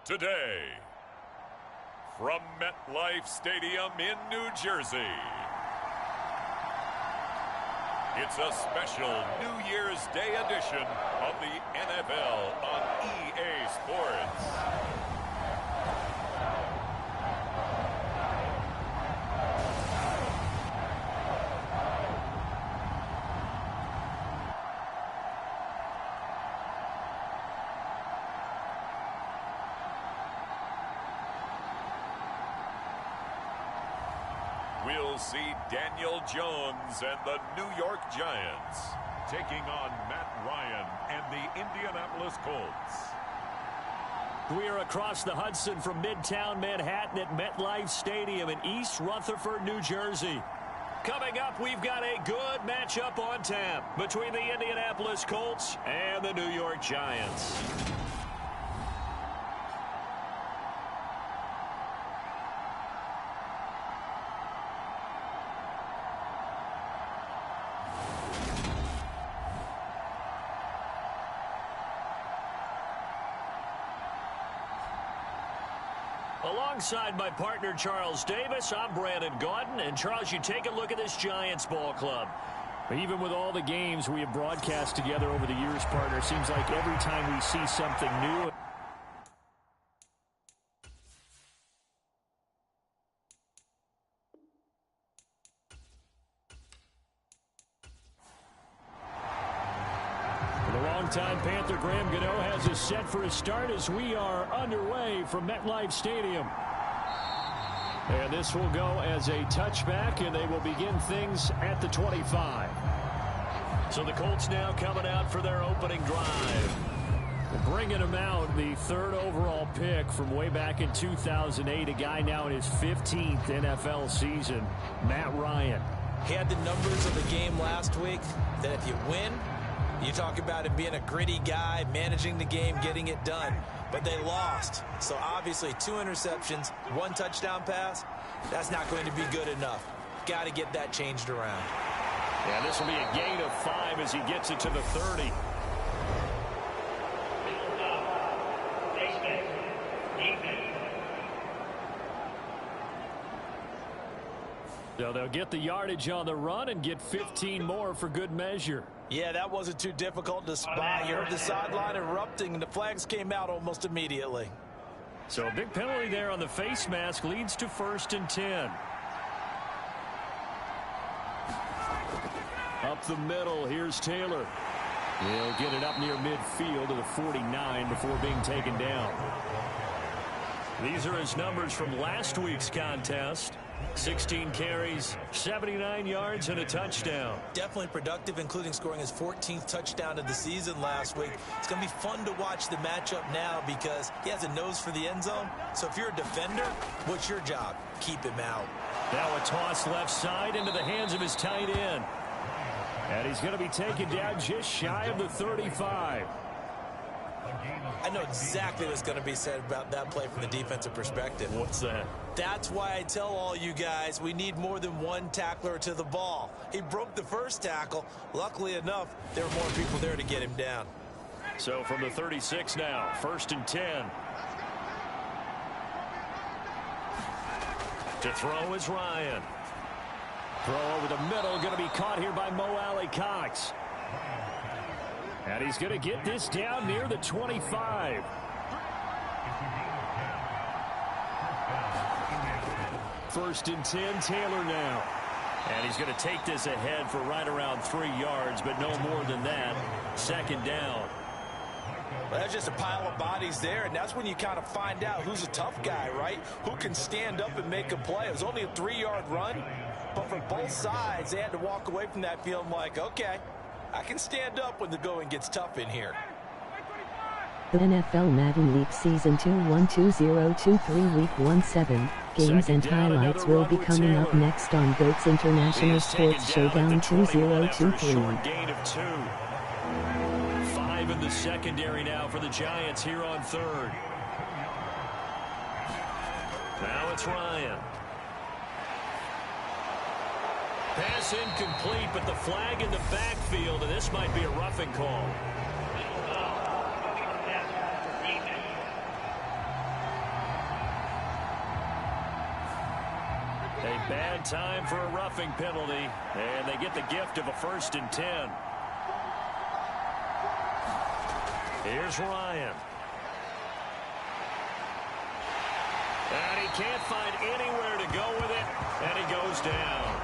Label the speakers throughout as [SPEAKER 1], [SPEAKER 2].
[SPEAKER 1] Today, from MetLife Stadium in New Jersey, it's a special New Year's Day edition of the NFL on EA Sports. We'll see Daniel Jones and the New York Giants taking on Matt Ryan and the Indianapolis Colts.
[SPEAKER 2] We are across the Hudson from Midtown Manhattan at MetLife Stadium in East Rutherford, New Jersey. Coming up, we've got a good matchup on tap between the Indianapolis Colts and the New York Giants. Alongside my partner, Charles Davis, I'm Brandon Gaudin. And, Charles, you take a look at this Giants ball club. Even with all the games we have broadcast together over the years, partner, seems like every time we see something new. Time Panther Graham Gano has us set for a start as we are underway from MetLife Stadium. And this will go as a touchback, and they will begin things at the 25. So the Colts now coming out for their opening drive. Bringing him out, the third overall pick from way back in 2008, a guy now in his 15th NFL season, Matt Ryan.
[SPEAKER 3] He had the numbers of the game last week that if you win, you talk about him being a gritty guy, managing the game, getting it done. But they lost. So obviously 2 interceptions, 1 touchdown pass, that's not going to be good enough. Got to get that changed around.
[SPEAKER 2] Yeah, this will be a gain of 5 as he gets it to the 30. So they'll get the yardage on the run and get 15 more for good measure.
[SPEAKER 3] Yeah, that wasn't too difficult to spot. You heard the sideline erupting, and the flags came out almost immediately.
[SPEAKER 2] So a big penalty there on the face mask leads to 1st and 10. Up the middle, here's Taylor. He'll get it up near midfield to the 49 before being taken down. These are his numbers from last week's contest. 16 carries, 79 yards, and a touchdown.
[SPEAKER 3] Definitely productive, including scoring his 14th touchdown of the season last week. It's going to be fun to watch the matchup now because he has a nose for the end zone. So if you're a defender, what's your job? Keep him out.
[SPEAKER 2] Now a toss left side into the hands of his tight end. And he's going to be taken down just shy of the 35.
[SPEAKER 3] I know exactly what's going to be said about that play from the defensive perspective.
[SPEAKER 2] What's that?
[SPEAKER 3] That's why I tell all you guys we need more than one tackler to the ball. He broke the first tackle. Luckily enough, there were more people there to get him down.
[SPEAKER 2] So from the 36 now, 1st and 10. To throw is Ryan. Throw over the middle, going to be caught here by Mo Alley-Cox. And he's going to get this down near the 25. First and 10, Taylor now. And he's going to take this ahead for right around 3 yards, but no more than that. 2nd down.
[SPEAKER 3] Well, that's just a pile of bodies there, and that's when you kind of find out who's a tough guy, right? Who can stand up and make a play. It was only a 3-yard run, but for both sides, they had to walk away from that feeling like, okay, I can stand up when the going gets tough in here.
[SPEAKER 4] The NFL Madden League Season 2-1-2023 Week 17 games and highlights will be coming up next on GOAT's International Sports Showdown 2023.
[SPEAKER 2] Gain of 2. 5 in the secondary now for the Giants here on 3rd. Now it's Ryan. Pass incomplete, but the flag in the backfield, and this might be a roughing call. A bad time for a roughing penalty, and they get the gift of a 1st and 10. Here's Ryan. And he can't find anywhere to go with it, and he goes down.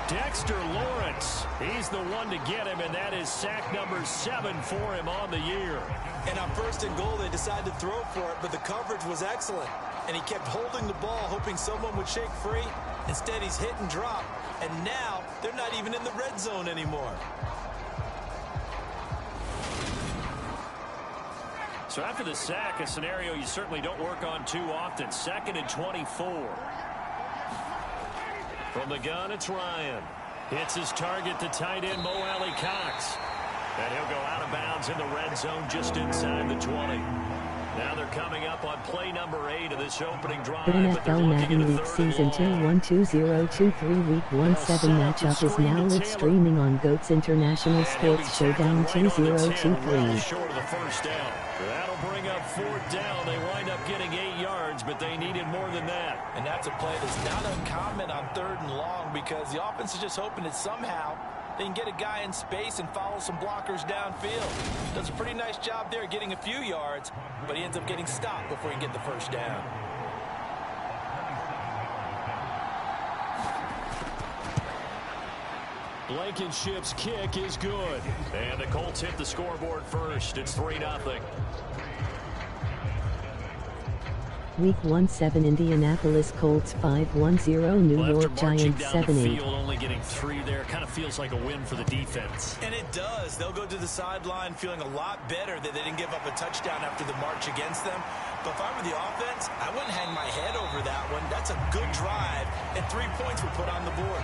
[SPEAKER 2] Dexter Lawrence, he's the one to get him, and that is sack number 7 for him on the year.
[SPEAKER 3] And on 1st and goal, they decided to throw for it, but the coverage was excellent. And he kept holding the ball, hoping someone would shake free. Instead, he's hit and drop, and now they're not even in the red zone anymore.
[SPEAKER 2] So after the sack, a scenario you certainly don't work on too often. 2nd and 24. From the gun, it's Ryan. Hits his target, the tight end, Mo Alley Cox. And he'll go out of bounds in the red zone just inside the 20. Now they're coming up on play number 8 of this opening drive.
[SPEAKER 4] The NFL Madden League Season 2-1-2023 Week 1-7 matchup is now live streaming on GOAT's International Sports Showdown 2023.
[SPEAKER 2] Short of the first down. That'll bring up 4th down. They wind up getting 8 yards, but they needed more than that.
[SPEAKER 3] And that's a play that's not uncommon on 3rd and long because the offense is just hoping that somehow they can get a guy in space and follow some blockers downfield. Does a pretty nice job there getting a few yards, but he ends up getting stopped before he can get the 1st down.
[SPEAKER 2] Blankenship's kick is good. And the Colts hit the scoreboard first. It's 3-0.
[SPEAKER 4] Week 1-7 Indianapolis Colts 5-1-0 New York Giants 7-8.
[SPEAKER 2] Only getting 3 there kind of feels like a win for the defense.
[SPEAKER 3] And it does. They'll go to the sideline feeling a lot better that they didn't give up a touchdown after the march against them. But if I were the offense, I wouldn't hang my head over that one. That's a good drive, and 3 points were put on the board.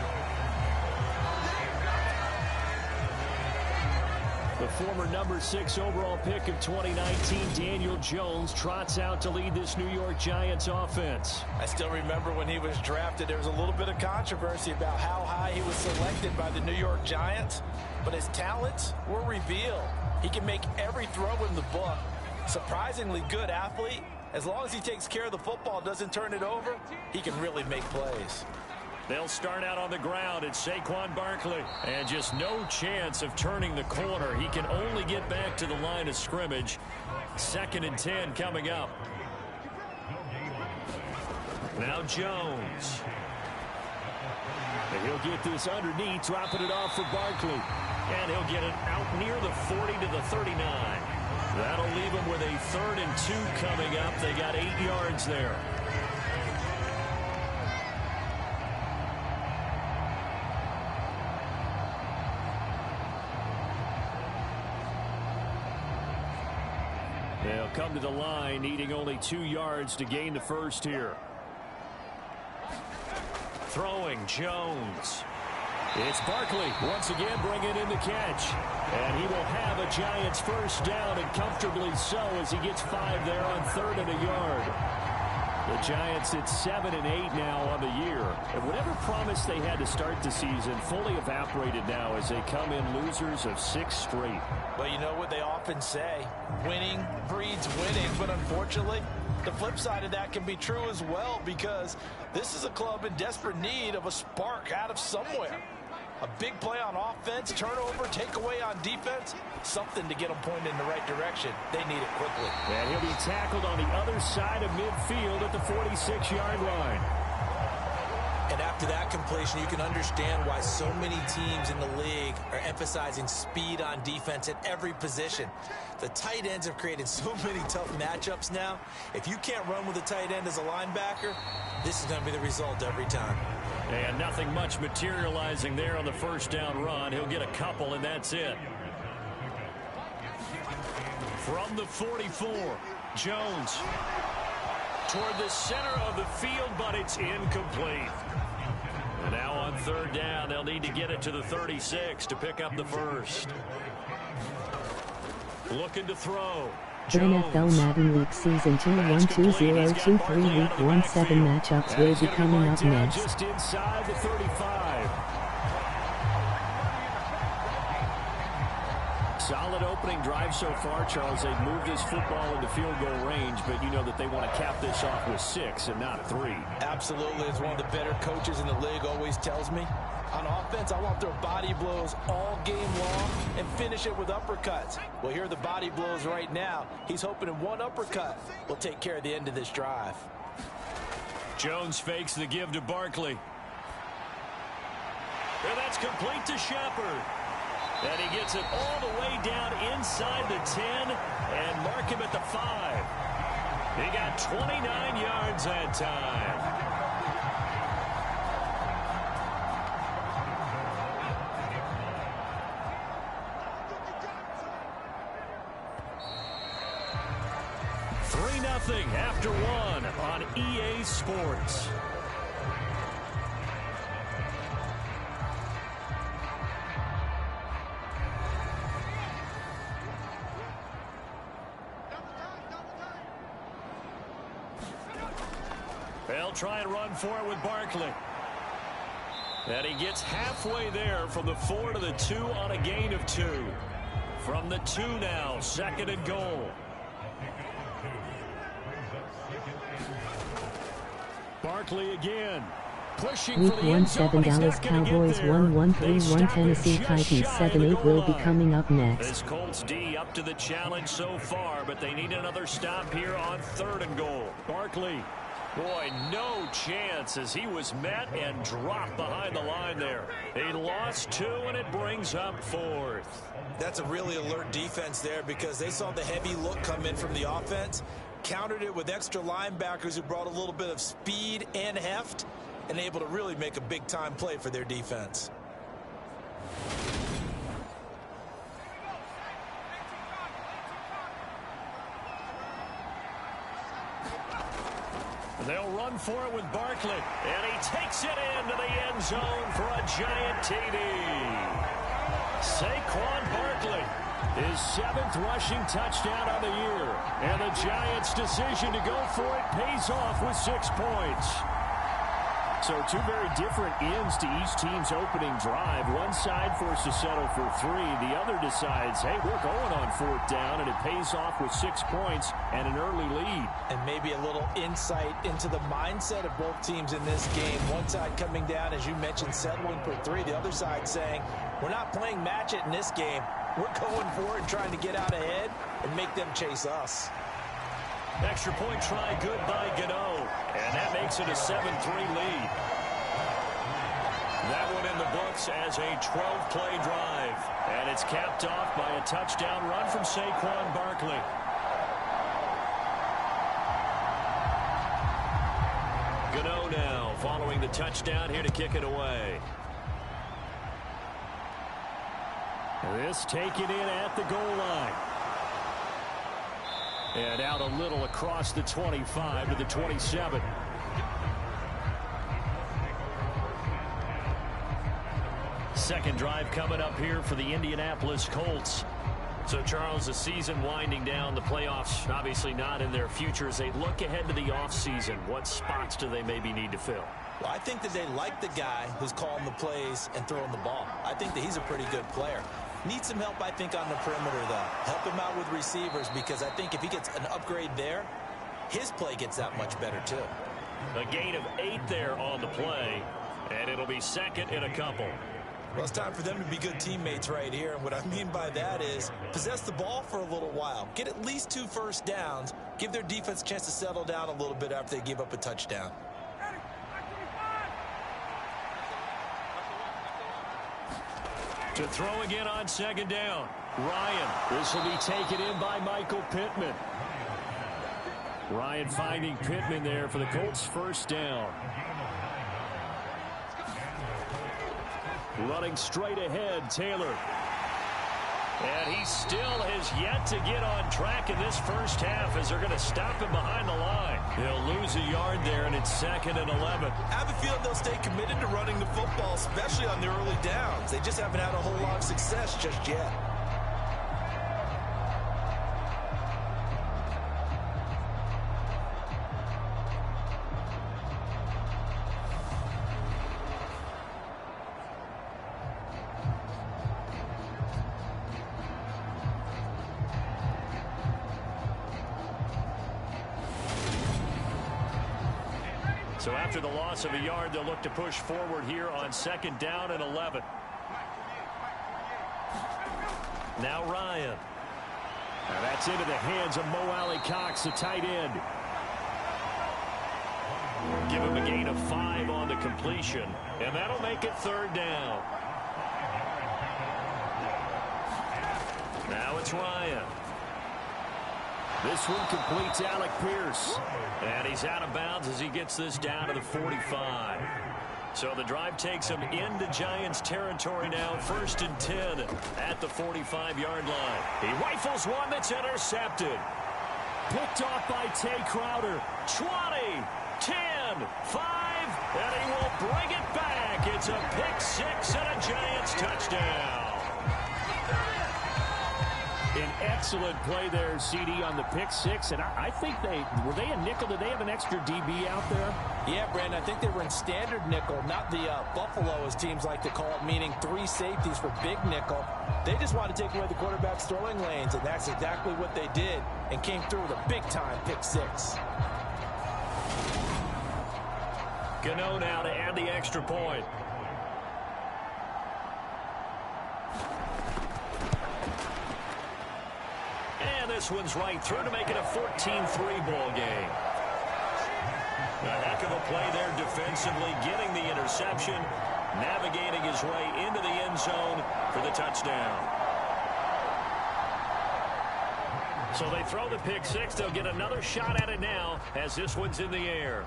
[SPEAKER 2] The former number 6 overall pick of 2019, Daniel Jones, trots out to lead this New York Giants offense.
[SPEAKER 3] I still remember when he was drafted, there was a little bit of controversy about how high he was selected by the New York Giants, but his talents were revealed. He can make every throw in the book. Surprisingly good athlete. As long as he takes care of the football, doesn't turn it over, he can really make plays.
[SPEAKER 2] They'll start out on the ground. It's Saquon Barkley. And just no chance of turning the corner. He can only get back to the line of scrimmage. 2nd and 10 coming up. Now Jones. And he'll get this underneath, dropping it off for Barkley. And he'll get it out near the 40 to the 39. That'll leave him with a 3rd and 2 coming up. They got 8 yards there. They'll come to the line, needing only 2 yards to gain the 1st here. Throwing, Jones. It's Barkley once again bringing in the catch. And he will have a Giants 1st down, and comfortably so, as he gets 5 there on 3rd and a yard. The Giants at 7 and 8 now on the year. And whatever promise they had to start the season fully evaporated now as they come in losers of 6 straight.
[SPEAKER 3] Well, you know what they often say, winning breeds winning, but unfortunately, the flip side of that can be true as well, because this is a club in desperate need of a spark out of somewhere. A big play on offense, turnover, takeaway on defense, something to get them pointed in the right direction. They need it quickly.
[SPEAKER 2] And he'll be tackled on the other side of midfield at the 46-yard line.
[SPEAKER 3] And after that completion, you can understand why so many teams in the league are emphasizing speed on defense at every position. The tight ends have created so many tough matchups now. If you can't run with a tight end as a linebacker, this is going to be the result every time.
[SPEAKER 2] And nothing much materializing there on the 1st down run. He'll get a couple, and that's it. From the 44, Jones toward the center of the field, but it's incomplete. And now on 3rd down, they'll need to get it to the 36 to pick up the 1st. Looking to throw.
[SPEAKER 4] The NFL Madden League Season 2-1-2023 Week 1-7 matchups will be coming up next.
[SPEAKER 2] Just inside the 35. Solid solid opening drive so far, Charles. They've moved this football into field goal range, but you know that they want to cap this off with 6 and not 3.
[SPEAKER 3] Absolutely. As one of the better coaches in the league always tells me, on offense, I want their body blows all game long and finish it with uppercuts. Well, here are the body blows right now. He's hoping in one uppercut will take care of the end of this drive.
[SPEAKER 2] Jones fakes the give to Barkley. And that's complete to Shepard. And he gets it all the way down inside the 10 and mark him at the 5. He got 29 yards that time. After 1 on EA Sports. They'll try and run for it with Barkley. And he gets halfway there from the 4 to the 2 on a gain of 2. From the 2 now, 2nd and goal. Barkley again. Pushing
[SPEAKER 4] Week
[SPEAKER 2] for the
[SPEAKER 4] 1-7 Dallas Cowboys 1-1-3-1 Tennessee Titans 7-8 will be coming up next.
[SPEAKER 2] This Colts D up to the challenge so far, but they need another stop here on 3rd and goal. Barkley. Boy, no chance as he was met and dropped behind the line there. He lost 2 and it brings up 4th.
[SPEAKER 3] That's a really alert defense there because they saw the heavy look come in from the offense, countered it with extra linebackers who brought a little bit of speed and heft, and able to really make a big-time play for their defense.
[SPEAKER 2] They'll run for it with Barkley, and he takes it into the end zone for a giant TD. Saquon Barkley, his 7th rushing touchdown on the year. And the Giants' decision to go for it pays off with 6 points. So 2 very different ends to each team's opening drive. One side forced to settle for 3. The other decides, hey, we're going on 4th down, and it pays off with 6 points and an early lead.
[SPEAKER 3] And maybe a little insight into the mindset of both teams in this game. One side coming down, as you mentioned, settling for 3. The other side saying, we're not playing match it in this game. We're going for it and trying to get out ahead and make them chase us.
[SPEAKER 2] Extra point try good by Gano. And that makes it a 7-3 lead. That one in the books as a 12-play drive. And it's capped off by a touchdown run from Saquon Barkley. Gano now following the touchdown here to kick it away. This taken in at the goal line. And out a little across the 25 to the 27. Second drive coming up here for the Indianapolis Colts. So, Charles, the season winding down, the playoffs obviously not in their future. As they look ahead to the offseason, what spots do they maybe need to fill?
[SPEAKER 3] Well, I think that they like the guy who's calling the plays and throwing the ball. I think that he's a pretty good player. Needs some help, I think, on the perimeter, though. Help him out with receivers, because I think if he gets an upgrade there, his play gets that much better, too.
[SPEAKER 2] A gain of 8 there on the play, and it'll be 2nd and a couple.
[SPEAKER 3] Well, it's time for them to be good teammates right here, and what I mean by that is possess the ball for a little while. Get at least 2 first downs. Give their defense a chance to settle down a little bit after they give up a touchdown.
[SPEAKER 2] To throw again on 2nd down. Ryan. This will be taken in by Michael Pittman. Ryan finding Pittman there for the Colts' 1st down. Running straight ahead, Taylor. And he still has yet to get on track in this first half as they're going to stop him behind the line. He'll lose a yard there, and it's 2nd and 11.
[SPEAKER 3] I have a feeling they'll stay committed to running the football, especially on the early downs. They just haven't had a whole lot of success just yet.
[SPEAKER 2] So after the loss of a yard, they'll look to push forward here on 2nd down and 11. Now Ryan. And that's into the hands of Mo Alley-Cox, the tight end. Give him a gain of 5 on the completion, and that'll make it 3rd down. Now it's Ryan. This one completes Alec Pierce. And he's out of bounds as he gets this down to the 45. So the drive takes him into Giants territory now. 1st and 10 at the 45-yard line. He rifles one that's intercepted. Picked off by Tay Crowder. 20, 10, 5, and he will bring it back. It's a pick 6 and a Giants touchdown. An excellent play there, CD, on the pick 6. And I think were they a nickel? Did they have an extra DB out there?
[SPEAKER 3] Yeah, Brandon, I think they were in standard nickel, not the Buffalo, as teams like to call it, meaning 3 safeties for big nickel. They just wanted to take away the quarterback's throwing lanes, and that's exactly what they did, and came through with a big-time pick 6.
[SPEAKER 2] Gano now to add the extra point. And this one's right through to make it a 14-3 ball game. A heck of a play there defensively, getting the interception, navigating his way into the end zone for the touchdown. So they throw the pick 6. They'll get another shot at it now as this one's in the air.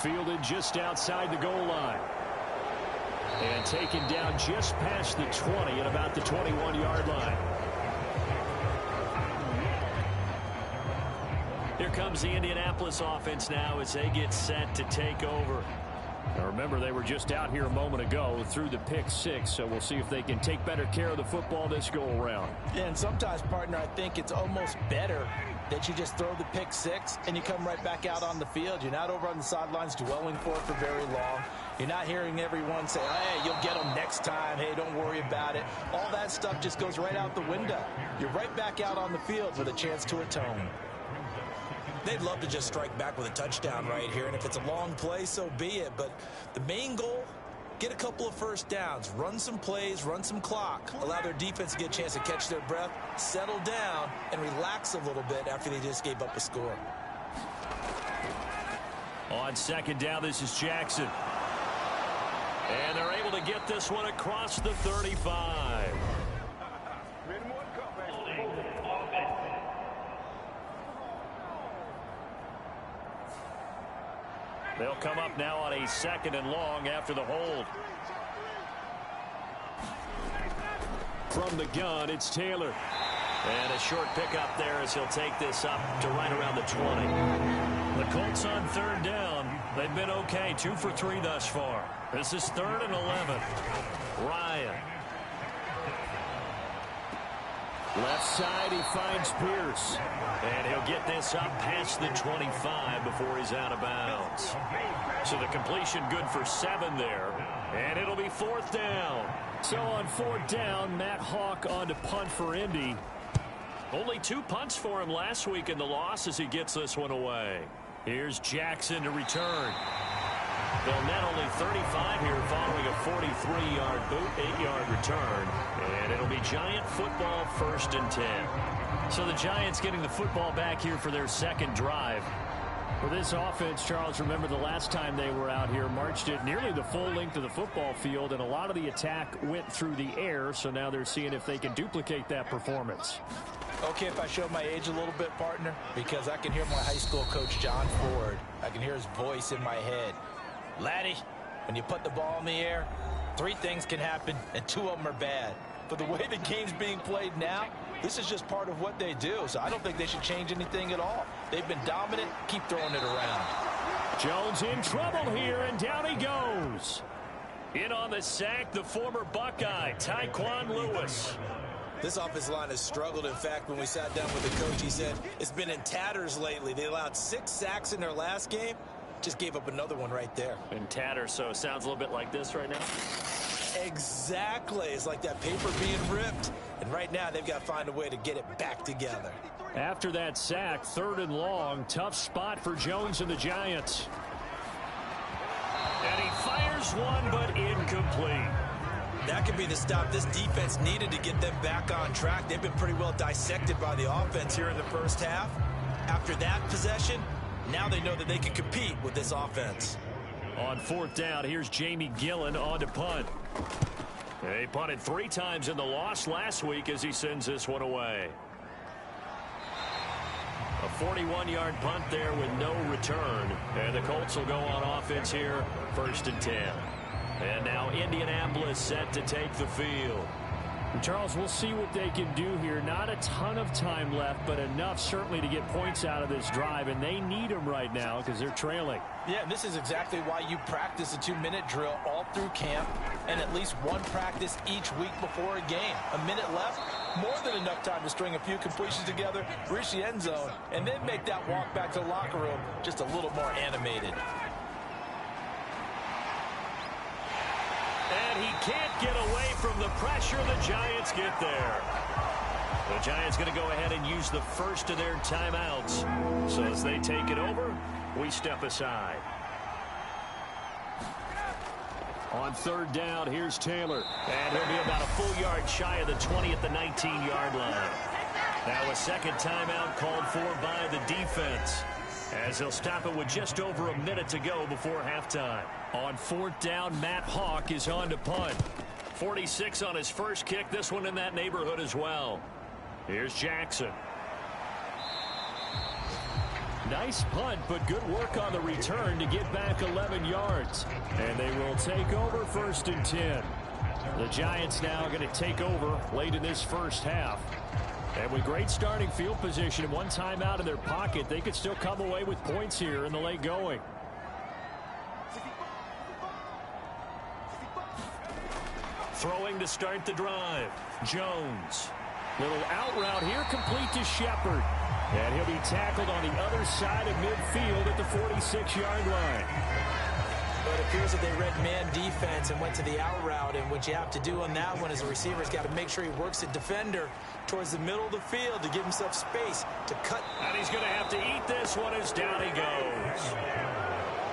[SPEAKER 2] Fielded just outside the goal line. And taken down just past the 20 at about the 21-yard line. Here comes the Indianapolis offense now as they get set to take over. Now remember, they were just out here a moment ago through the pick 6, so we'll see if they can take better care of the football this go-around.
[SPEAKER 3] Yeah, and sometimes, partner, I think it's almost better that you just throw the pick 6 and you come right back out on the field. You're not over on the sidelines dwelling for it for very long. You're not hearing everyone say, hey, you'll get them next time. Hey, don't worry about it. All that stuff just goes right out the window. You're right back out on the field with a chance to atone.
[SPEAKER 5] They'd love to just strike back with a touchdown right here, and if it's a long play, so be it. But the main goal, get a couple of first downs, run some plays, run some clock, allow their defense to get a chance to catch their breath, settle down, and relax a little bit after they just gave up a score.
[SPEAKER 2] On 2nd down, this is Jackson. And they're able to get this one across the 35. They'll come up now on a 2nd and long after the hold. From the gun, it's Taylor. And a short pickup there as he'll take this up to right around the 20. The Colts on 3rd down. They've been okay, 2 for 3 thus far. This is 3rd and 11. Ryan. Left side, he finds Pierce. And he'll get this up past the 25 before he's out of bounds. So the completion good for 7 there. And it'll be 4th down. So on 4th down, Matt Hawk on to punt for Indy. Only 2 punts for him last week in the loss as he gets this one away. Here's Jackson to return. They'll net only 35 here following a 43-yard boot, 8-yard return. And it'll be Giant football, 1st and 10. So the Giants getting the football back here for their 2nd drive. For this offense, Charles, remember the last time they were out here, marched it nearly the full length of the football field, and a lot of the attack went through the air, so now they're seeing if they can duplicate that performance.
[SPEAKER 3] Okay, if I show my age a little bit, partner, because I can hear my high school coach, John Ford. I can hear his voice in my head. Laddie, when you put the ball in the air, 3 things can happen, and 2 of them are bad. But the way the game's being played now, this is just part of what they do, so I don't think they should change anything at all. They've been dominant. Keep throwing it around.
[SPEAKER 2] Jones in trouble here, and down he goes. In on the sack, the former Buckeye, Tyquan Lewis.
[SPEAKER 5] This offensive line has struggled. In fact, when we sat down with the coach, he said it's been in tatters lately. They allowed 6 sacks in their last game. Just gave up another one right there.
[SPEAKER 2] In tatters, so it sounds a little bit like this right now.
[SPEAKER 5] Exactly. It's like that paper being ripped. And right now, they've got to find a way to get it back together.
[SPEAKER 2] After that sack, 3rd and long, tough spot for Jones and the Giants. And he fires one, but incomplete.
[SPEAKER 3] That could be the stop this defense needed to get them back on track. They've been pretty well dissected by the offense here in the first half. After that possession, now they know that they can compete with this offense.
[SPEAKER 2] On 4th down, here's Jamie Gillen on to punt. He punted 3 times in the loss last week as he sends this one away. A 41-yard punt there with no return. And the Colts will go on offense here, 1st and 10. And now Indianapolis set to take the field. And Charles, we'll see what they can do here. Not a ton of time left, but enough certainly to get points out of this drive. And they need them right now because they're trailing.
[SPEAKER 5] Yeah, this is exactly why you practice a 2-minute drill all through camp and at least one practice each week before a game. A minute left, more than enough time to string a few completions together, reach the end zone, and then make that walk back to the locker room just a little more animated.
[SPEAKER 2] And he can't get away from the pressure. The Giants get there. The Giants going to go ahead and use the first of their timeouts. So as they take it over, we step aside. On 3rd down, here's Taylor. And he'll be about a full yard shy of the 20 at the 19-yard line. Now a second timeout called for by the defense, as he'll stop it with just over a minute to go before halftime. On 4th down, Matt Hawk is on to punt. 46 on his first kick, this one in that neighborhood as well. Here's Jackson. Nice punt, but good work on the return to get back 11 yards. And they will take over 1st and 10. The Giants now going to take over late in this first half. And with great starting field position and one timeout in their pocket, they could still come away with points here in the late going. Throwing to start the drive. Jones. Little out route here, complete to Shepard. And he'll be tackled on the other side of midfield at the 46-yard line.
[SPEAKER 3] But it appears that they read man defense and went to the out route. And what you have to do on that one is the receiver's got to make sure he works the defender towards the middle of the field to give himself space to cut.
[SPEAKER 2] And he's going to have to eat this one as down he goes.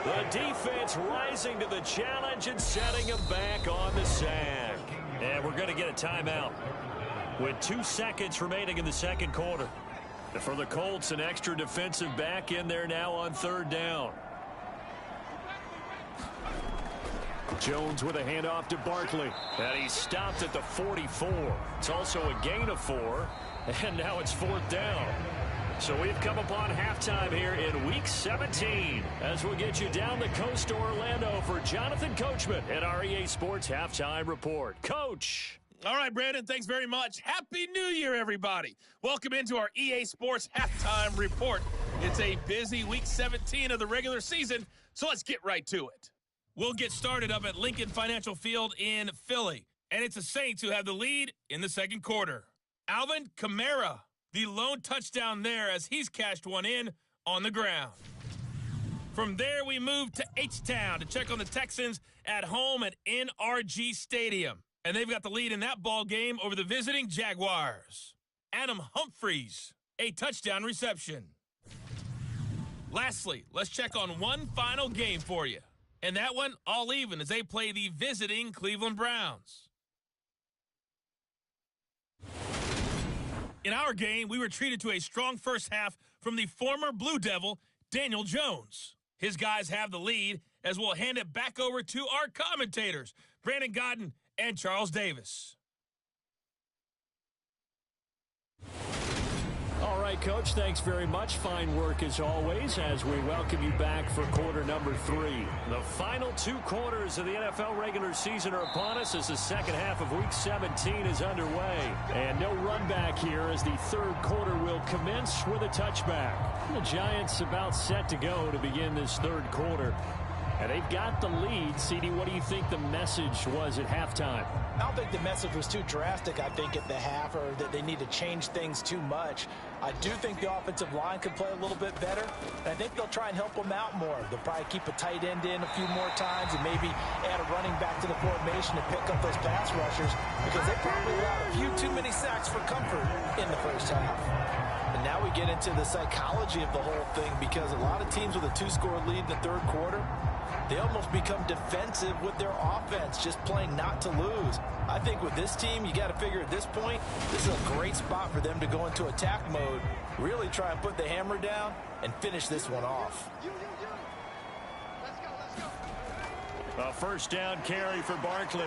[SPEAKER 2] The defense rising to the challenge and setting him back on the sack. And we're going to get a timeout with 2 seconds remaining in the second quarter. For the Colts, an extra defensive back in there now on 3rd down. Jones with a handoff to Barkley. And he's stopped at the 44. It's also a gain of 4. And now it's 4th down. So we've come upon halftime here in Week 17. As we'll get you down the coast to Orlando for Jonathan Coachman at our EA Sports Halftime Report. Coach.
[SPEAKER 6] All right, Brandon, thanks very much. Happy New Year, everybody. Welcome into our EA Sports Halftime Report. It's a busy Week 17 of the regular season, so let's get right to it. We'll get started up at Lincoln Financial Field in Philly, and it's the Saints who have the lead in the second quarter. Alvin Kamara, the lone touchdown there as he's cashed one in on the ground. From there, we move to H-Town to check on the Texans at home at NRG Stadium. And they've got the lead in that ball game over the visiting Jaguars. Adam Humphries, a touchdown reception. Lastly, let's check on one final game for you. And that one, all even as they play the visiting Cleveland Browns. In our game, we were treated to a strong first half from the former Blue Devil, Daniel Jones. His guys have the lead as we'll hand it back over to our commentators, Brandon Godden and Charles Davis.
[SPEAKER 2] All right, Coach, thanks very much. Fine work as always as we welcome you back for quarter number 3. The final 2 quarters of the NFL regular season are upon us as the second half of Week 17 is underway. And no run back here as the third quarter will commence with a touchback. The Giants about set to go to begin this third quarter. And they've got the lead. CD, what do you think the message was at halftime?
[SPEAKER 5] I don't think the message was too drastic, I think, at the half, or that they need to change things too much. I do think the offensive line could play a little bit better, and I think they'll try and help them out more. They'll probably keep a tight end in a few more times and maybe add a running back to the formation to pick up those pass rushers because they probably allowed a few too many sacks for comfort in the first half. And now we get into the psychology of the whole thing, because a lot of teams with a 2-score lead in the third quarter, they almost become defensive with their offense, just playing not to lose. I think with this team, you got to figure at this point, this is a great spot for them to go into attack mode, really try and put the hammer down and finish this one off.
[SPEAKER 2] A first down carry for Barkley.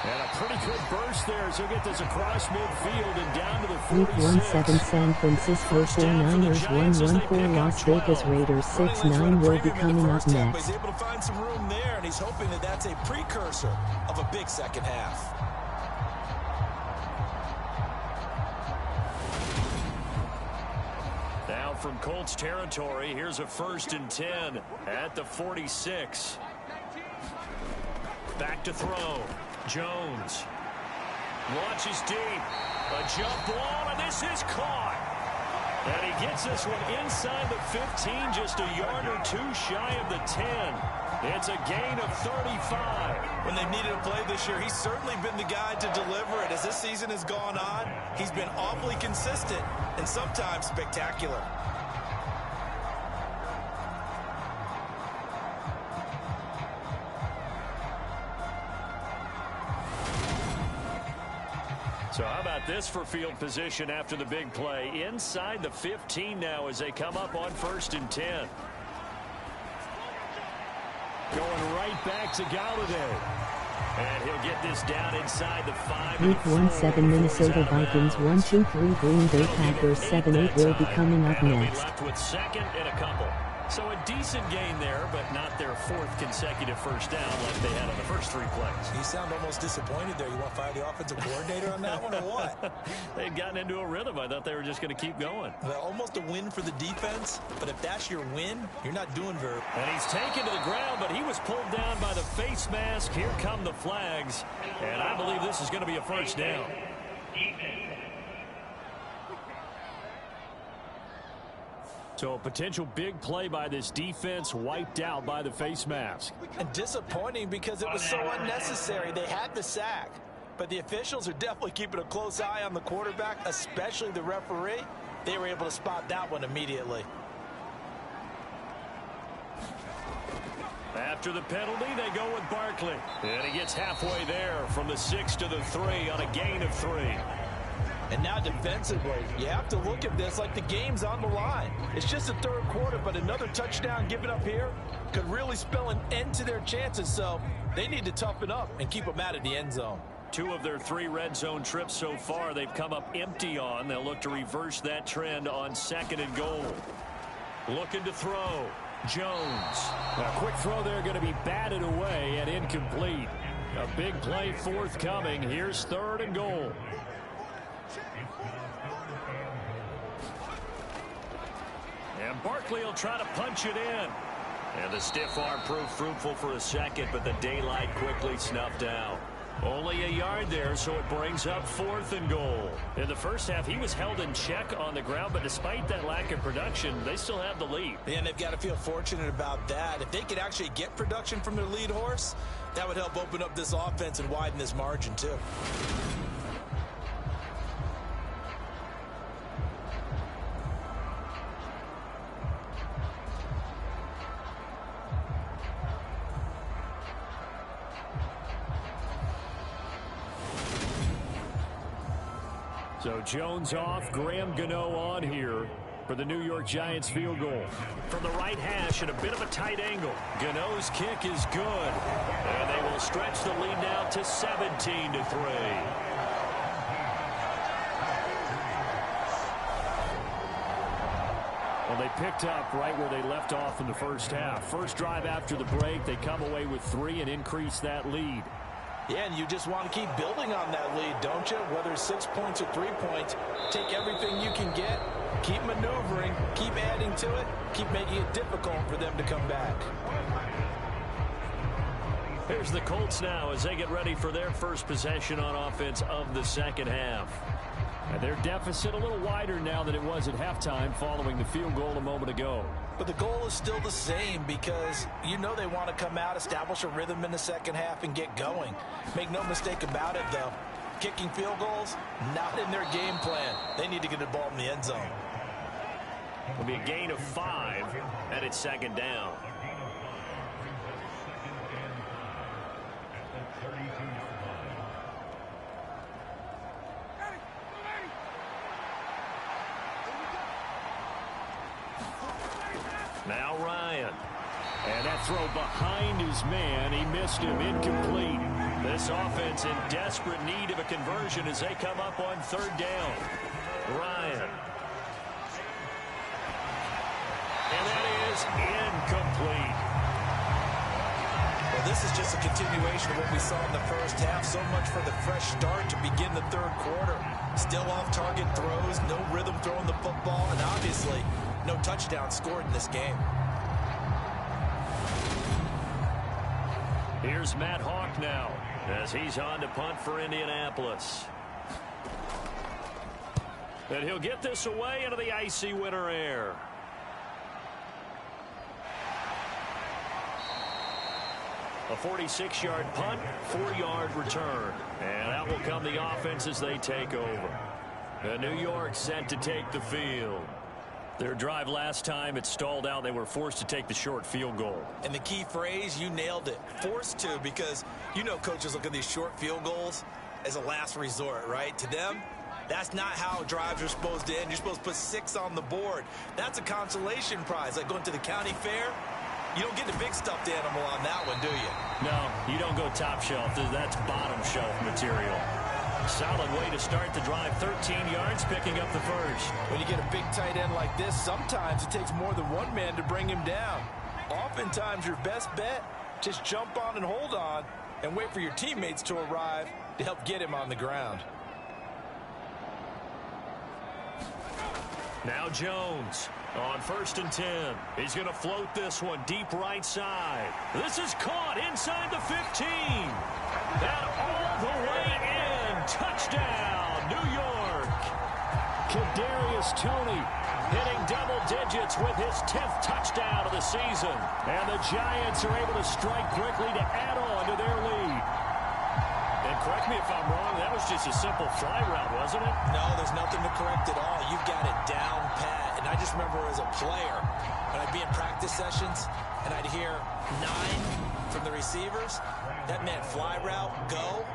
[SPEAKER 2] And a pretty good burst there, so get this across midfield and down to the 46.
[SPEAKER 4] Week 1-7 San Francisco 49ers 1-1-4 Las Vegas Raiders 6-9 will be coming up next.
[SPEAKER 5] He's able to find some room there, and he's hoping that that's a precursor of a big second half.
[SPEAKER 2] Now from Colts territory, here's a 1st and 10 at the 46. Back to throw. Jones launches deep. A jump ball, and this is caught. And he gets this one inside the 15, just a yard or two shy of the 10. It's a gain of 35.
[SPEAKER 5] When they've needed a play this year, he's certainly been the guy to deliver it. As this season has gone on, he's been awfully consistent and sometimes spectacular.
[SPEAKER 2] So how about this for field position after the big play? Inside the 15 now as they come up on 1st and 10. Going right back to Galladay. And he'll get this down inside the 5.
[SPEAKER 4] Week 1-7 Minnesota Vikings 1-2-3 Green Bay Packers 7-8 will be coming up next.
[SPEAKER 2] Left with 2nd and a couple. So a decent gain there, but not their 4th consecutive first down like they had on the first 3 plays.
[SPEAKER 5] You sound almost disappointed there. You want to fire the offensive coordinator on that one or what?
[SPEAKER 2] They'd gotten into a rhythm. I thought they were just going to keep going.
[SPEAKER 5] Well, almost a win for the defense, but if that's your win, you're not doing very well.
[SPEAKER 2] And he's taken to the ground, but he was pulled down by the face mask. Here come the flags, and I believe this is going to be a first down. So a potential big play by this defense wiped out by the face mask.
[SPEAKER 5] And disappointing because it was so unnecessary. They had the sack, but the officials are definitely keeping a close eye on the quarterback, especially the referee. They were able to spot that one immediately.
[SPEAKER 2] After the penalty, they go with Barkley. And he gets halfway there from the 6 to the 3 on a gain of 3.
[SPEAKER 5] And now defensively, you have to look at this like the game's on the line. It's just the third quarter, but another touchdown given up here could really spell an end to their chances. So they need to toughen up and keep them out of the end zone.
[SPEAKER 2] 2 of their 3 red zone trips so far, they've come up empty on. They'll look to reverse that trend on 2nd and goal. Looking to throw. Jones. A quick throw there going to be batted away and incomplete. A big play forthcoming. Here's 3rd and goal. And Barkley will try to punch it in. And the stiff arm proved fruitful for a second, but the daylight quickly snuffed out. Only a yard there, so it brings up 4th and goal. In the first half, he was held in check on the ground, but despite that lack of production, they still have the lead.
[SPEAKER 5] And they've got to feel fortunate about that. If they could actually get production from their lead horse, that would help open up this offense and widen this margin, too.
[SPEAKER 2] So Jones off, Graham Gano on here for the New York Giants field goal. From the right hash at a bit of a tight angle. Gano's kick is good. And they will stretch the lead now to 17-3. Well, they picked up right where they left off in the first half. First drive after the break, they come away with 3 and increase that lead.
[SPEAKER 5] Yeah, and you just want to keep building on that lead, don't you? Whether it's 6 points or 3 points, take everything you can get, keep maneuvering, keep adding to it, keep making it difficult for them to come back.
[SPEAKER 2] Here's the Colts now as they get ready for their first possession on offense of the second half. And their deficit a little wider now than it was at halftime following the field goal a moment ago.
[SPEAKER 5] But the goal is still the same because you know they want to come out, establish a rhythm in the second half, and get going. Make no mistake about it, though. Kicking field goals, not in their game plan. They need to get the ball in the end zone.
[SPEAKER 2] It'll be a gain of 5, and it's second down. Now Ryan. And that throw behind his man. He missed him. Incomplete. This offense in desperate need of a conversion as they come up on third down. Ryan. And that is incomplete.
[SPEAKER 3] Well, this is just a continuation of what we saw in the first half. So much for the fresh start to begin the third quarter. Still off-target throws, no rhythm throwing the football, and obviously no touchdown scored in this game.
[SPEAKER 2] Here's Matt Hawk now as he's on to punt for Indianapolis. And he'll get this away into the icy winter air. A 46-yard punt, 4-yard return. And out will come the offense as they take over. And New York set to take the field. Their drive last time, it stalled out. They were forced to take the short field goal.
[SPEAKER 3] And the key phrase, you nailed it. Forced to, because you know coaches look at these short field goals as a last resort, right? To them, that's not how drives are supposed to end. You're supposed to put 6 on the board. That's a consolation prize, like going to the county fair. You don't get the big stuffed animal on that one, do you?
[SPEAKER 2] No, you don't go top shelf. That's bottom shelf material. Solid way to start the drive. 13 yards, picking up the first.
[SPEAKER 5] When you get a big tight end like this, sometimes it takes more than one man to bring him down. Oftentimes, your best bet, just jump on and hold on and wait for your teammates to arrive to help get him on the ground.
[SPEAKER 2] Now Jones on 1st and 10. He's going to float this one deep right side. This is caught inside the 15. And all the way in. Touchdown, New York. Kadarius Toney hitting double digits with his 10th touchdown of the season. And the Giants are able to strike quickly to add on to their lead. And correct me if I'm wrong, that was just a simple fly route, wasn't it?
[SPEAKER 3] No, there's nothing to correct at all. You've got it down pat. And I just remember as a player, when I'd be in practice sessions, and I'd hear 9 from the receivers, that meant fly route, go,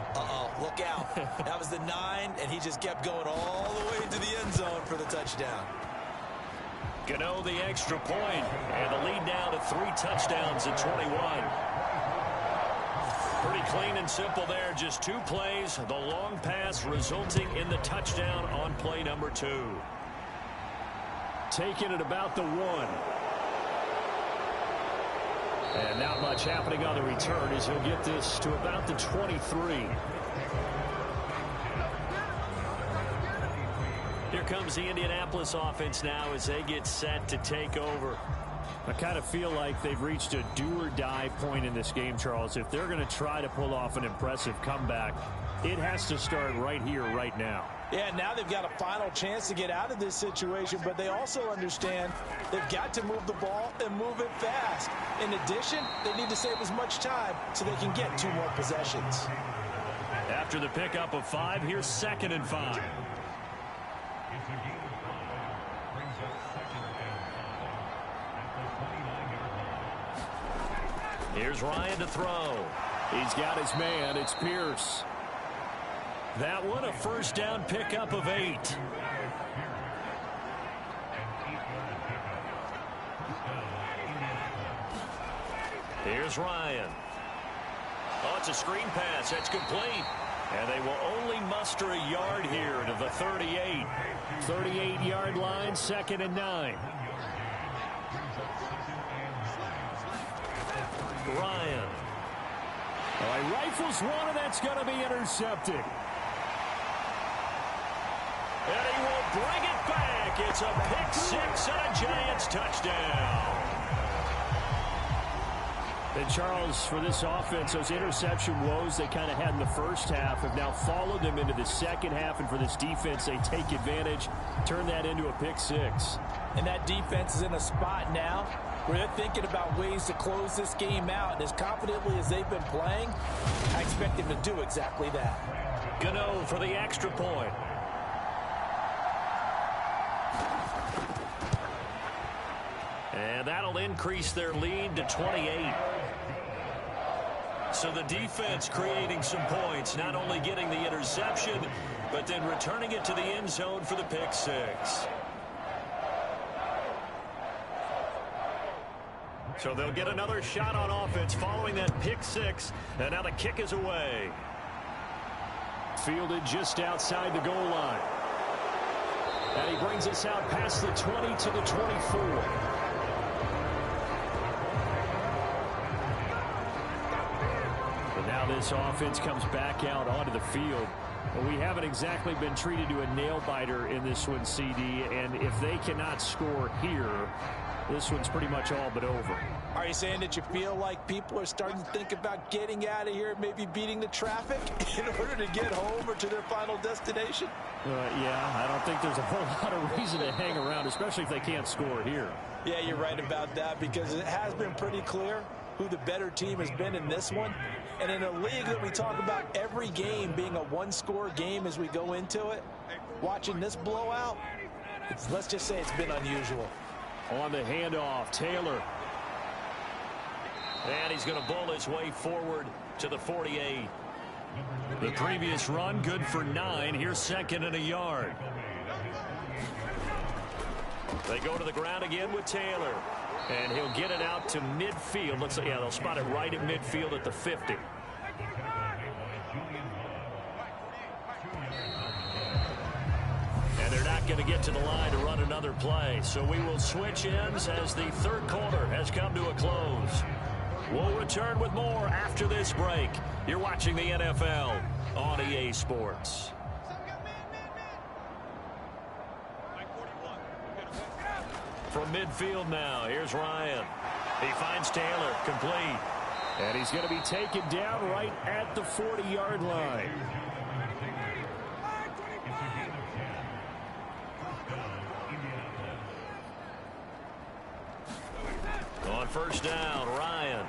[SPEAKER 3] look out. That was the 9, and he just kept going all the way to the end zone for the touchdown.
[SPEAKER 2] Gano the extra point, and the lead now to 3 touchdowns at 21. Pretty clean and simple there. Just 2 plays. The long pass resulting in the touchdown on play number 2. Taking it about the 1. And not much happening on the return as he'll get this to about the 23. Here comes the Indianapolis offense now as they get set to take over. I kind of feel like they've reached a do-or-die point in this game, Charles. If they're going to try to pull off an impressive comeback, it has to start right here, right now.
[SPEAKER 5] Yeah, now they've got a final chance to get out of this situation, but they also understand they've got to move the ball and move it fast. In addition, they need to save as much time so they can get 2 more possessions.
[SPEAKER 2] After the pickup of 5, here's 2nd and 5. Here's Ryan to throw. He's got his man. It's Pierce. That one, a first down pickup of 8. Here's Ryan. Oh, it's a screen pass. That's complete. And they will only muster a yard here to the 38. 38-yard line, 2nd and 9. Ryan. Oh, he rifles one, and that's going to be intercepted. And he will bring it back. It's a pick 6 and a Giants touchdown. And Charles, for this offense, those interception woes they kind of had in the first half have now followed them into the second half. And for this defense, they take advantage, turn that into a pick 6.
[SPEAKER 5] And that defense is in a spot now where they're thinking about ways to close this game out. And as confidently as they've been playing, I expect them to do exactly that.
[SPEAKER 2] Gano for the extra point. And that'll increase their lead to 28. So the defense creating some points, not only getting the interception, but then returning it to the end zone for the pick six. So they'll get another shot on offense following that pick six. And now the kick is away. Fielded just outside the goal line. And he brings us out past the 20 to the 24. But now this offense comes back out onto the field. Well, we haven't exactly been treated to a nail-biter in this one, CD. And if they cannot score here, this one's pretty much all but over.
[SPEAKER 5] Are you saying that you feel like people are starting to think about getting out of here, maybe beating the traffic in order to get home or to their final destination?
[SPEAKER 2] Yeah, I don't think there's a whole lot of reason to hang around, especially if they can't score here.
[SPEAKER 5] Yeah, you're right about that, because it has been pretty clear who the better team has been in this one. And in a league that we talk about every game being a one-score game as we go into it, watching this blowout, let's just say it's been unusual.
[SPEAKER 2] On the handoff, Taylor. And he's going to bowl his way forward to the 48. The previous run, good for 9. Here's second and a yard. They go to the ground again with Taylor. And he'll get it out to midfield. Looks like, yeah, they'll spot it right at midfield at the 50. And they're not going to get to the line to run another play. So we will switch ends as the third quarter has come to a close. We'll return with more after this break. You're watching the NFL on EA Sports. From midfield now, here's Ryan. He finds Taylor, complete. And he's going to be taken down right at the 40-yard line. On first down, Ryan.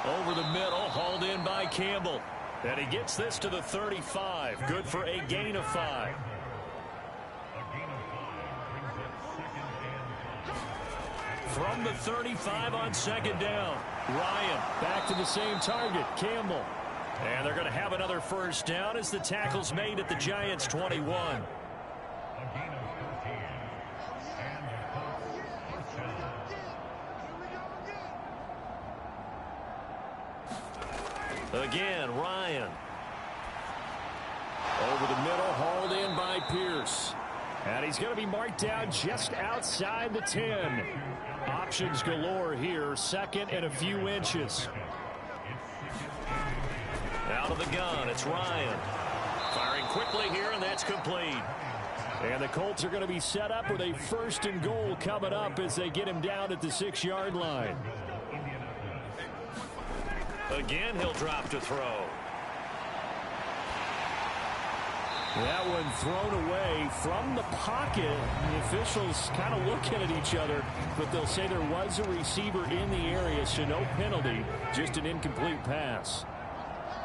[SPEAKER 2] Over the middle, hauled in by Campbell. And he gets this to the 35. Good for a gain of 5. From the 35 on second down. Ryan back to the same target, Campbell. And they're going to have another first down as the tackle's made at the Giants' 21. Again, Ryan. Over the middle, hauled in by Pierce. And he's going to be marked down just outside the 10. Options galore here, second and a few inches. Out of the gun, it's Ryan. Firing quickly here, and that's complete. And the Colts are going to be set up with a first and goal coming up as they get him down at the 6-yard line. Again, he'll drop to throw. That one thrown away from the pocket. The officials kind of looking at each other, but they'll say there was a receiver in the area, so no penalty, just an incomplete pass.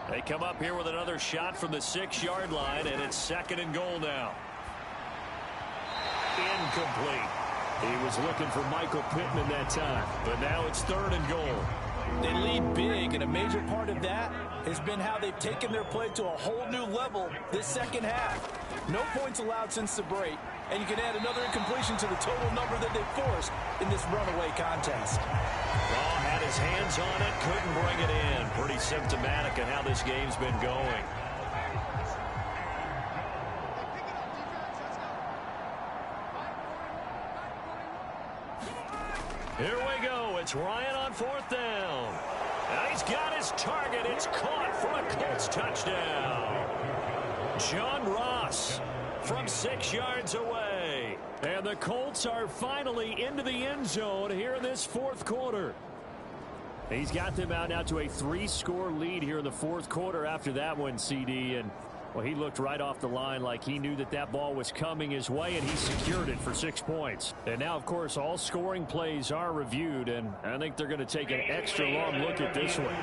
[SPEAKER 2] They come up here with another shot from the 6-yard line, and it's second and goal now. Incomplete. He was looking for Michael Pittman that time, but now it's third and goal.
[SPEAKER 5] They lead big, and a major part of that has been how they've taken their play to a whole new level this second half. No points allowed since the break, and you can add another incompletion to the total number that they've forced in this runaway contest.
[SPEAKER 2] Raw had his hands on it, couldn't bring it in. Pretty symptomatic of how this game's been going. Here we go. It's Ryan on fourth down. And he's got his target. It's caught for a Colts touchdown. John Ross from 6 yards away. And the Colts are finally into the end zone here in this fourth quarter. He's got them out now to a 3-score lead here in the fourth quarter after that one, CD. And, well, he looked right off the line like he knew that that ball was coming his way, and he secured it for 6 points. And now, of course, all scoring plays are reviewed, and I think they're going to take an extra long look at this one.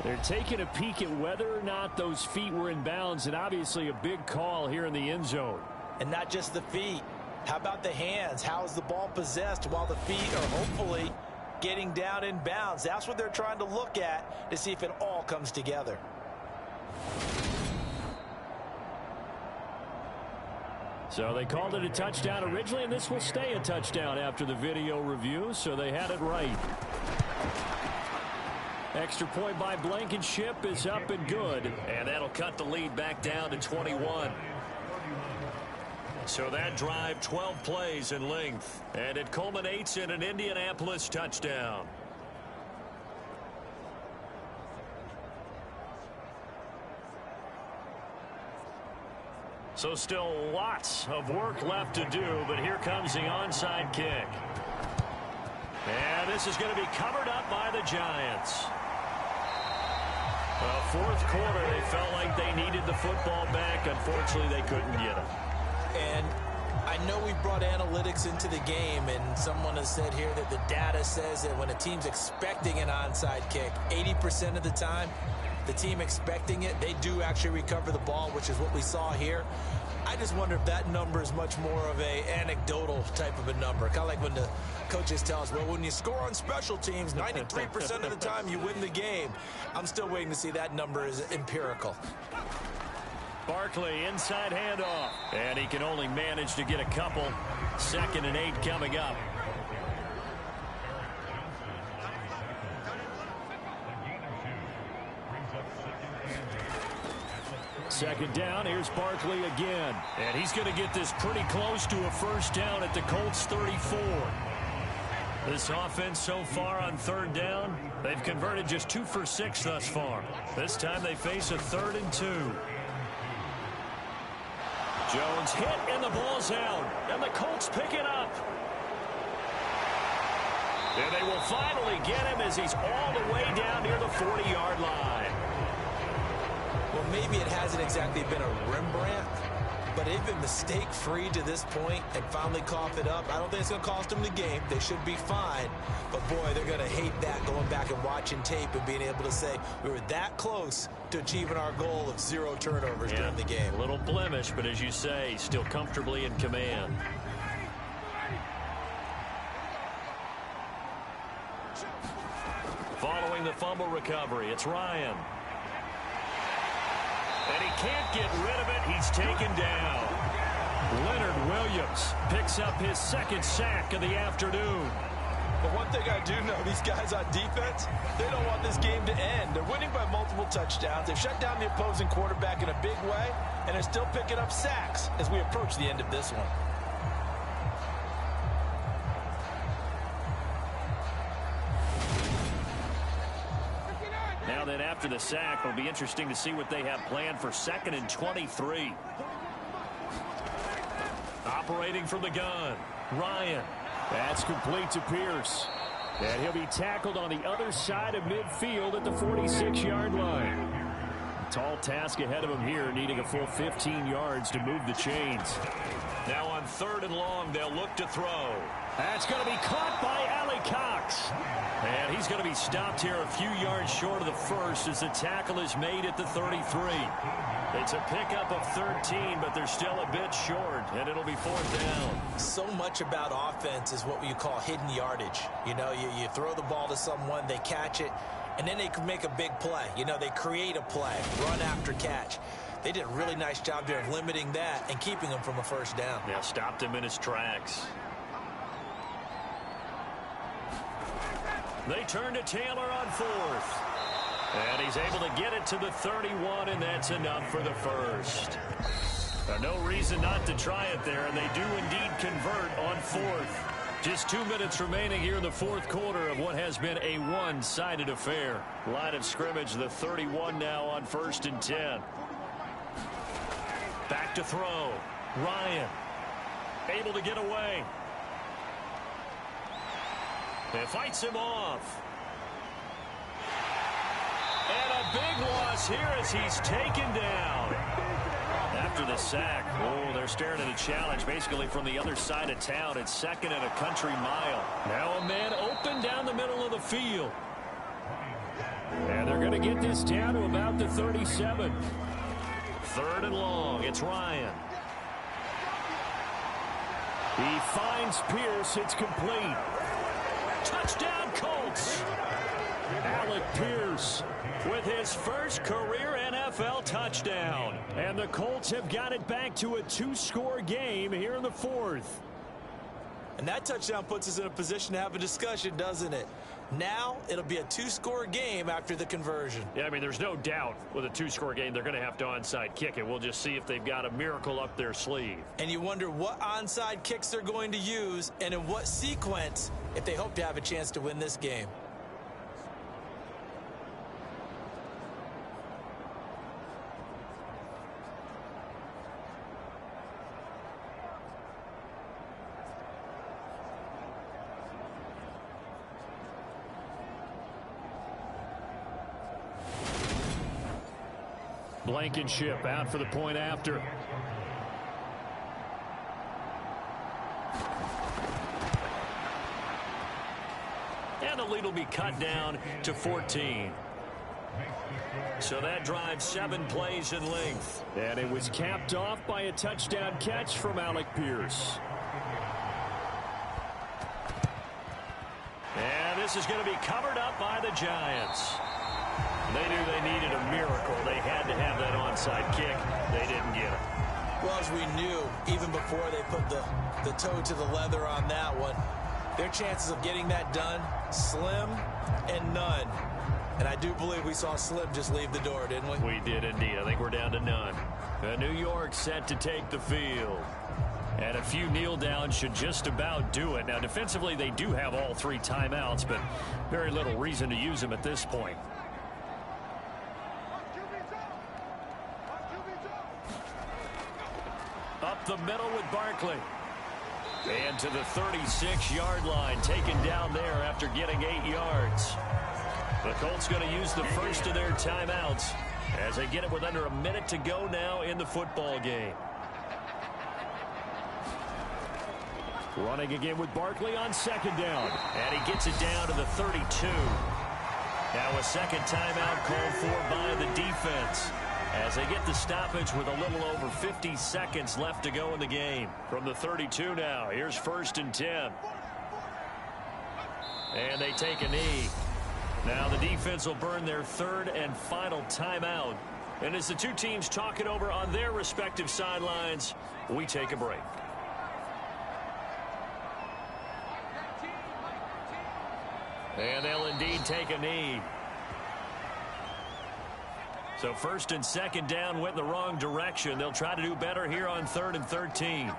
[SPEAKER 2] They're taking a peek at whether or not those feet were in bounds, and obviously a big call here in the end zone.
[SPEAKER 5] And not just the feet. How about the hands? How is the ball possessed while the feet are hopefully getting down in bounds? That's what they're trying to look at to see if it all comes together.
[SPEAKER 2] So they called it a touchdown originally, and this will stay a touchdown after the video review, so they had it right. Extra point by Blankenship is up and good, and that'll cut the lead back down to 21. So that drive, 12 plays in length, and it culminates in an Indianapolis touchdown. So still lots of work left to do, but here comes the onside kick. And this is going to be covered up by the Giants. Well, fourth quarter, they felt like they needed the football back. Unfortunately, they couldn't get it.
[SPEAKER 5] And I know we brought analytics into the game, and someone has said here that the data says that when a team's expecting an onside kick, 80% of the time, the team expecting it, they do actually recover the ball, which is what we saw here. I just wonder if that number is much more of a anecdotal type of a number. Kind of like when the coaches tell us, well, when you score on special teams, 93% of the time you win the game. I'm still waiting to see that number is empirical.
[SPEAKER 2] Barkley, inside handoff. And he can only manage to get a couple. 2nd and 8 coming up. Second down, here's Barkley again. And he's going to get this pretty close to a first down at the Colts 34. This offense so far on 3rd down, they've converted just 2 for 6 thus far. This time they face a 3rd and 2. Jones hit and the ball's out. And the Colts pick it up. And they will finally get him as he's all the way down near the 40-yard line.
[SPEAKER 5] Well, maybe it hasn't exactly been a Rembrandt, but they've been mistake-free to this point and finally coughed it up. I don't think it's going to cost them the game. They should be fine. But, boy, they're going to hate that, going back and watching tape and being able to say we were that close to achieving our goal of 0 turnovers during the game.
[SPEAKER 2] A little blemish, but as you say, still comfortably in command. Following the fumble recovery, it's Ryan. And he can't get rid of it. He's taken down. Leonard Williams picks up his 2nd sack of the afternoon.
[SPEAKER 5] But one thing I do know, these guys on defense, they don't want this game to end. They're winning by multiple touchdowns. They've shut down the opposing quarterback in a big way, and they're still picking up sacks as we approach the end of this one.
[SPEAKER 2] Now then, after the sack, it'll be interesting to see what they have planned for 2nd and 23. Operating from the gun, Ryan. That's complete to Pierce. And he'll be tackled on the other side of midfield at the 46-yard line. Tall task ahead of him here, needing a full 15 yards to move the chains. Now on 3rd and long, they'll look to throw. That's going to be caught by Allie Cox. And he's going to be stopped here a few yards short of the first as the tackle is made at the 33. It's a pickup of 13, but they're still a bit short, and it'll be 4th down.
[SPEAKER 5] So much about offense is what you call hidden yardage. You know, you throw the ball to someone, they catch it, and then they can make a big play. You know, they create a play, run after catch. They did a really nice job there of limiting that and keeping him from a first down.
[SPEAKER 2] Yeah, stopped him in his tracks. They turn to Taylor on 4th. And he's able to get it to the 31, and that's enough for the first. No reason not to try it there, and they do indeed convert on 4th. Just 2 minutes remaining here in the 4th quarter of what has been a one-sided affair. Line of scrimmage, the 31 now on 1st and 10. Back to throw. Ryan able to get away. It fights him off. And a big loss here as he's taken down. After the sack, they're staring at a challenge basically from the other side of town. It's 2nd and a country mile. Now a man open down the middle of the field. And they're going to get this down to about the 37. 3rd and long. It's Ryan. He finds Pierce. It's complete. Touchdown, Colts. Alec Pierce with his first career NFL touchdown. And the Colts have got it back to a 2-score game here in the fourth.
[SPEAKER 5] And that touchdown puts us in a position to have a discussion, doesn't it? Now it'll be a 2-score game after the conversion.
[SPEAKER 2] Yeah, I mean, there's no doubt with a 2-score game they're going to have to onside kick it. We'll just see if they've got a miracle up their sleeve.
[SPEAKER 5] And you wonder what onside kicks they're going to use and in what sequence if they hope to have a chance to win this game.
[SPEAKER 2] Blankenship out for the point after. And the lead will be cut down to 14. So that drives 7 plays in length. And it was capped off by a touchdown catch from Alec Pierce. And this is going to be covered up by the Giants. They knew they needed a miracle. They had to have that onside kick. They didn't get it.
[SPEAKER 5] Well, as we knew, even before they put the toe to the leather on that one, their chances of getting that done, slim and none. And I do believe we saw Slim just leave the door, didn't we?
[SPEAKER 2] We did indeed. I think we're down to none. New York set to take the field. And a few kneel downs should just about do it. Now, defensively, they do have all 3 timeouts, but very little reason to use them at this point. Up the middle with Barkley. And to the 36-yard line, taken down there after getting 8 yards. The Colts going to use the first of their timeouts as they get it with under a minute to go now in the football game. Running again with Barkley on second down. And he gets it down to the 32. Now a second timeout called for by the defense as they get the stoppage with a little over 50 seconds left to go in the game. From the 32 now, here's 1st and 10. And they take a knee. Now the defense will burn their 3rd and final timeout. And as the two teams talk it over on their respective sidelines, we take a break. And they'll indeed take a knee. So 1st and 2nd down went in the wrong direction. They'll try to do better here on 3rd and 13.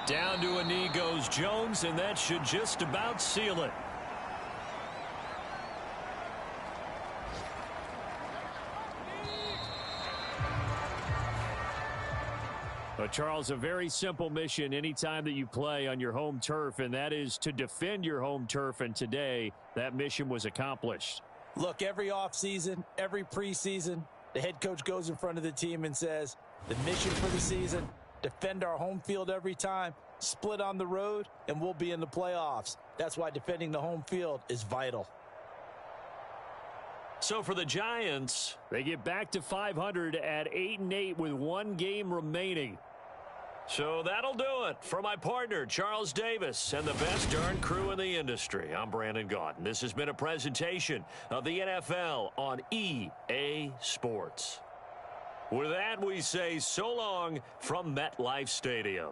[SPEAKER 2] Down to a knee goes Jones, and that should just about seal it. But Charles, a very simple mission anytime that you play on your home turf, and that is to defend your home turf. And today, that mission was accomplished.
[SPEAKER 5] Look, every offseason, every preseason, the head coach goes in front of the team and says, the mission for the season, defend our home field every time, split on the road, and we'll be in the playoffs. That's why defending the home field is vital.
[SPEAKER 2] So for the Giants, they get back to 500 at 8-8 with 1 game remaining. So that'll do it. For my partner, Charles Davis, and the best darn crew in the industry, I'm Brandon Gaudin. This has been a presentation of the NFL on EA Sports. With that, we say so long from MetLife Stadium.